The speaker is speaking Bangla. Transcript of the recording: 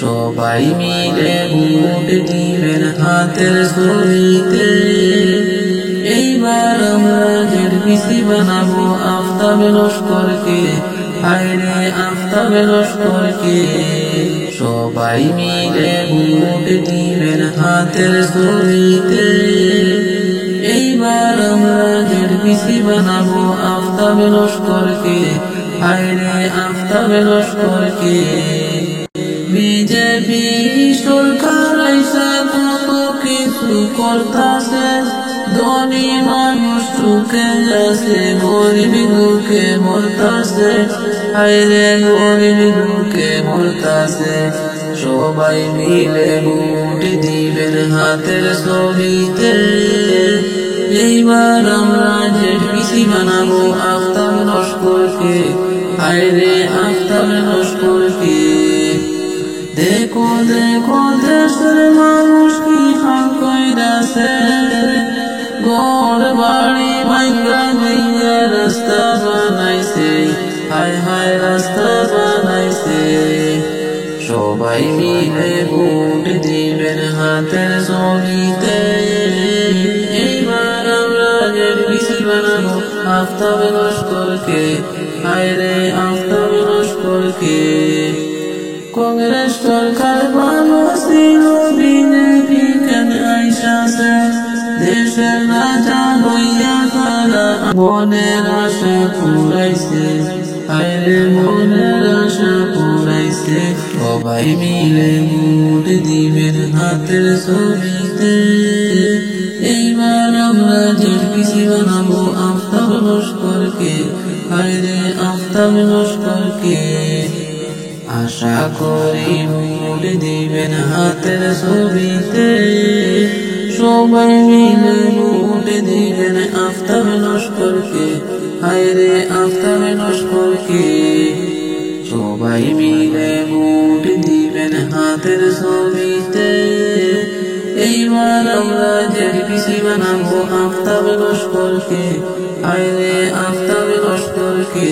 সবাই মিলে ভোট দিবেন হাতের ছবিতে। এইবার আমরা জেডপিসি বানাবো আফতাবে লস্করকে, হায়রে আফতাবে লস্করকে। সবাই মিলে ভোট দিবেন হাতের ছবিতে। এইবার আমরা জেডপিসি বানাবো আফতাবে লস্করকে, হায়রে আফতাবে লস্করকে। বিজেপি সরকার আইসা কত কিছু করতাছে, ধনী মানুষ সুখে আছে, গরিব দুঃখে মরতাছে, হায়রে গরিব দুঃখে মরতাছে। সবাই মিলে ভোট দিবেন হাতের ছবিতে। এইবার আমরা জেডপিসি বানাবো আফতাবে লস্করকে, হায়রে আফতাবে লস্করকে। দেখো দেখো দেশের মানুষ কি হাল কইরাছে, ঘর বাড়ি ভাঙ্গা ভাঙ্গা রাস্তা বানাইছে, হায় হায় রাস্তা বানাইছে। সবাই মিলে ভোট দিবেন হাতের ছবিতে। এইবার আমরা জেডপিসি বানাবো আফতাবে লস্করকে, হায়রে আফতাবে লস্করকে। কংগ্রেস সরকার ভালো ছিল, বিজেপি কেন আইসাছে, দেশের রাজা হইয়া তারা মনের আশা পুরাইছে, হায়রে মনের আশা পুরাইছে। সবাই মিলে ভোট দিবেন হাতের ছবিতে। এইবার আমরা জেডপিসি বানাবো আফতাবে লস্করকে, হায়রে আফতাবে লস্করকে। আশা করি ভোট দিবেন হাতের ছবিতে। সবাই মিলে ভোট দিবেন আফতাবে লস্করকে, হায়রে আফতাবে লস্করকে। সবাই মিলে ভোট দিবেন হাতের ছবিতে। এইবার আমরা জেডপিসি বানাবো আফতাবে লস্করকে, হায়রে আফতাবে লস্করকে।